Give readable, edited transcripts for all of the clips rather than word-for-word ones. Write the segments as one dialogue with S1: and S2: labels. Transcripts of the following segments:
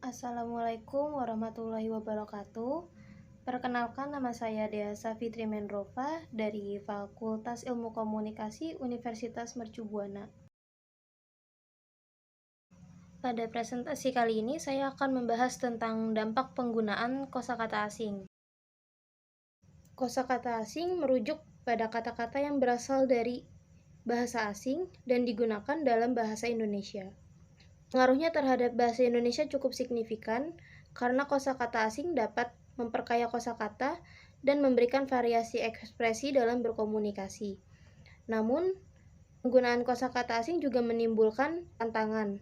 S1: Assalamualaikum warahmatullahi wabarakatuh. Perkenalkan, nama saya Dea Safitri Mendrova dari Fakultas Ilmu Komunikasi Universitas Mercu Buana. Pada presentasi kali ini saya akan membahas tentang dampak penggunaan kosakata asing. Kosakata asing merujuk pada kata-kata yang berasal dari bahasa asing dan digunakan dalam bahasa Indonesia. Pengaruhnya terhadap bahasa Indonesia cukup signifikan karena kosakata asing dapat memperkaya kosakata dan memberikan variasi ekspresi dalam berkomunikasi. Namun, penggunaan kosakata asing juga menimbulkan tantangan,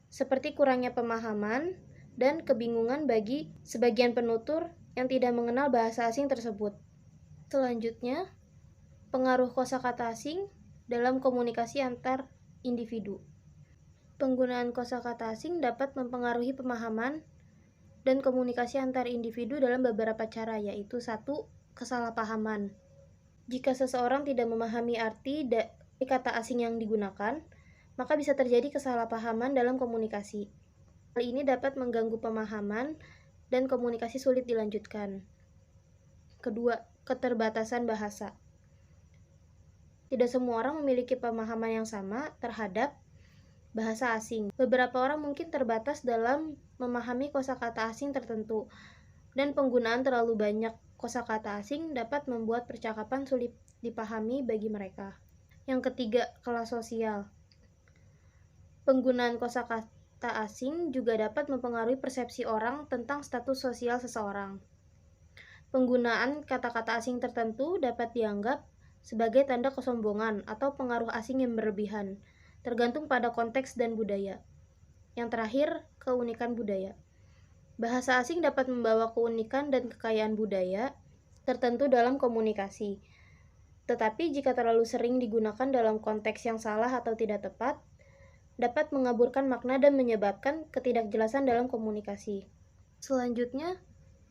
S1: seperti kurangnya pemahaman dan kebingungan bagi sebagian penutur yang tidak mengenal bahasa asing tersebut. Selanjutnya, pengaruh kosakata asing dalam komunikasi antar individu. Penggunaan kosakata asing dapat mempengaruhi pemahaman dan komunikasi antar individu dalam beberapa cara, yaitu 1. Kesalahpahaman. Jika seseorang tidak memahami arti dari kata asing yang digunakan, maka bisa terjadi kesalahpahaman dalam komunikasi. Hal ini dapat mengganggu pemahaman dan komunikasi sulit dilanjutkan. Kedua, keterbatasan bahasa. Tidak semua orang memiliki pemahaman yang sama terhadap bahasa asing. Beberapa orang mungkin terbatas dalam memahami kosakata asing tertentu, dan penggunaan terlalu banyak kosakata asing dapat membuat percakapan sulit dipahami bagi mereka. Yang ketiga, kelas sosial. Penggunaan kosakata asing juga dapat mempengaruhi persepsi orang tentang status sosial seseorang. Penggunaan kata-kata asing tertentu dapat dianggap sebagai tanda kesombongan atau pengaruh asing yang berlebihan, tergantung pada konteks dan budaya. Yang terakhir, keunikan budaya. Bahasa asing dapat membawa keunikan dan kekayaan budaya tertentu dalam komunikasi. Tetapi jika terlalu sering digunakan dalam konteks yang salah atau tidak tepat, dapat mengaburkan makna dan menyebabkan ketidakjelasan dalam komunikasi. Selanjutnya,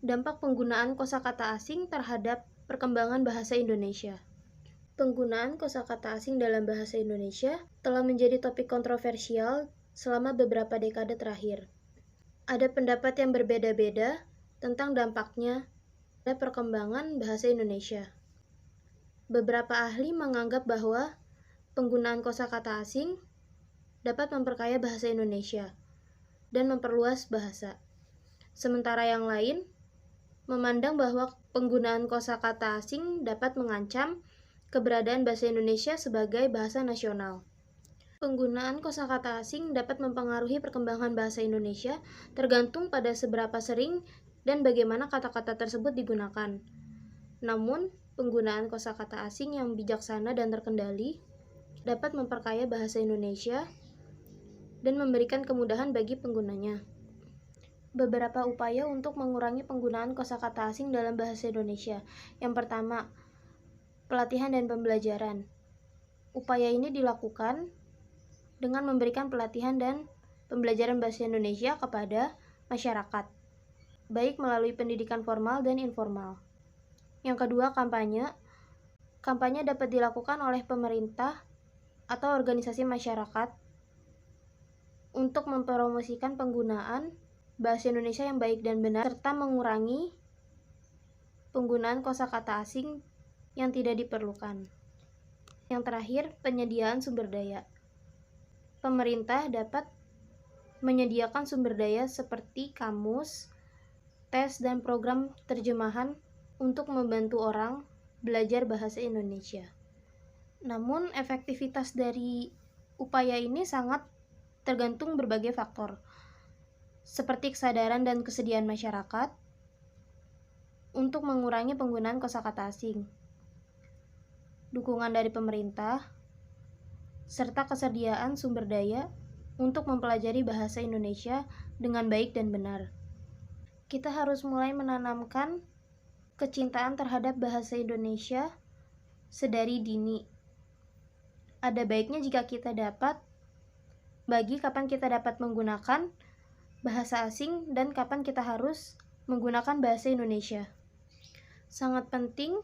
S1: dampak penggunaan kosakata asing terhadap perkembangan bahasa Indonesia. Penggunaan kosakata asing dalam bahasa Indonesia telah menjadi topik kontroversial selama beberapa dekade terakhir. Ada pendapat yang berbeda-beda tentang dampaknya pada perkembangan bahasa Indonesia. Beberapa ahli menganggap bahwa penggunaan kosakata asing dapat memperkaya bahasa Indonesia dan memperluas bahasa. Sementara yang lain memandang bahwa penggunaan kosakata asing dapat mengancam keberadaan bahasa Indonesia sebagai bahasa nasional. Penggunaan kosakata asing dapat mempengaruhi perkembangan bahasa Indonesia tergantung pada seberapa sering dan bagaimana kata-kata tersebut digunakan. Namun, penggunaan kosakata asing yang bijaksana dan terkendali dapat memperkaya bahasa Indonesia dan memberikan kemudahan bagi penggunanya. Beberapa upaya untuk mengurangi penggunaan kosakata asing dalam bahasa Indonesia. Yang pertama, pelatihan dan pembelajaran. Upaya ini dilakukan dengan memberikan pelatihan dan pembelajaran bahasa Indonesia kepada masyarakat, baik melalui pendidikan formal dan informal. Yang kedua, kampanye. Kampanye dapat dilakukan oleh pemerintah atau organisasi masyarakat untuk mempromosikan penggunaan bahasa Indonesia yang baik dan benar, serta mengurangi penggunaan kosakata asing yang tidak diperlukan. Yang terakhir, penyediaan sumber daya. Pemerintah dapat menyediakan sumber daya seperti kamus, tes, dan program terjemahan untuk membantu orang belajar bahasa Indonesia. Namun, efektivitas dari upaya ini sangat tergantung berbagai faktor, seperti kesadaran dan kesediaan masyarakat untuk mengurangi penggunaan kosakata asing, dukungan dari pemerintah, serta kesediaan sumber daya untuk mempelajari bahasa Indonesia dengan baik dan benar. Kita harus mulai menanamkan kecintaan terhadap bahasa Indonesia sedari dini. Ada baiknya jika kita dapat bagi kapan kita dapat menggunakan bahasa asing dan kapan kita harus menggunakan bahasa Indonesia. Sangat penting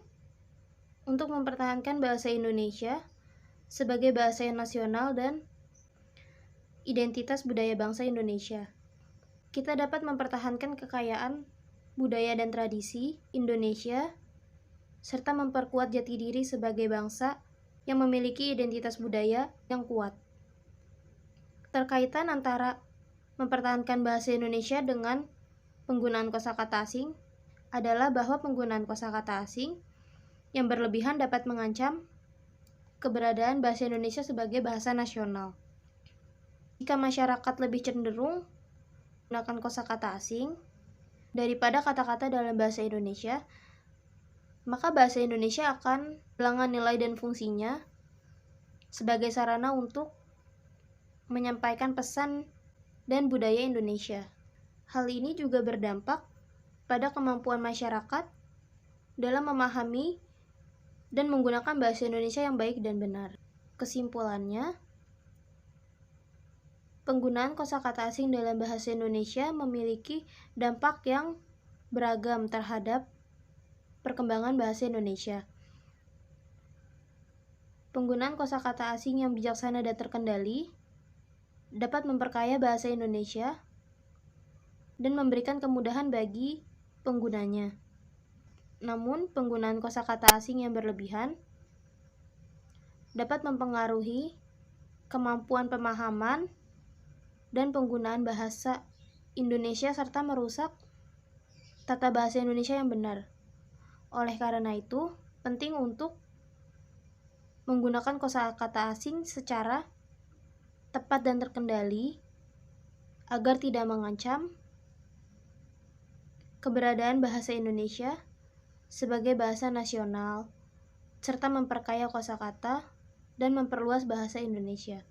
S1: untuk mempertahankan bahasa Indonesia sebagai bahasa yang nasional dan identitas budaya bangsa Indonesia. kita dapat mempertahankan kekayaan budaya dan tradisi Indonesia, serta memperkuat jati diri sebagai bangsa yang memiliki identitas budaya yang kuat. Terkaitan antara mempertahankan bahasa Indonesia dengan penggunaan kosakata asing adalah bahwa penggunaan kosakata asing yang berlebihan dapat mengancam keberadaan bahasa Indonesia sebagai bahasa nasional. Jika masyarakat lebih cenderung menggunakan kosakata asing daripada kata-kata dalam bahasa Indonesia, maka bahasa Indonesia akan kehilangan nilai dan fungsinya sebagai sarana untuk menyampaikan pesan dan budaya Indonesia. Hal ini juga berdampak pada kemampuan masyarakat dalam memahami dan menggunakan bahasa Indonesia yang baik dan benar. Kesimpulannya, penggunaan kosakata asing dalam bahasa Indonesia memiliki dampak yang beragam terhadap perkembangan bahasa Indonesia. Penggunaan kosakata asing yang bijaksana dan terkendali dapat memperkaya bahasa Indonesia dan memberikan kemudahan bagi penggunanya. Namun, penggunaan kosakata asing yang berlebihan dapat mempengaruhi kemampuan pemahaman dan penggunaan bahasa Indonesia serta merusak tata bahasa Indonesia yang benar. Oleh karena itu, penting untuk menggunakan kosakata asing secara tepat dan terkendali agar tidak mengancam keberadaan bahasa Indonesia sebagai bahasa nasional serta memperkaya kosakata dan memperluas bahasa Indonesia.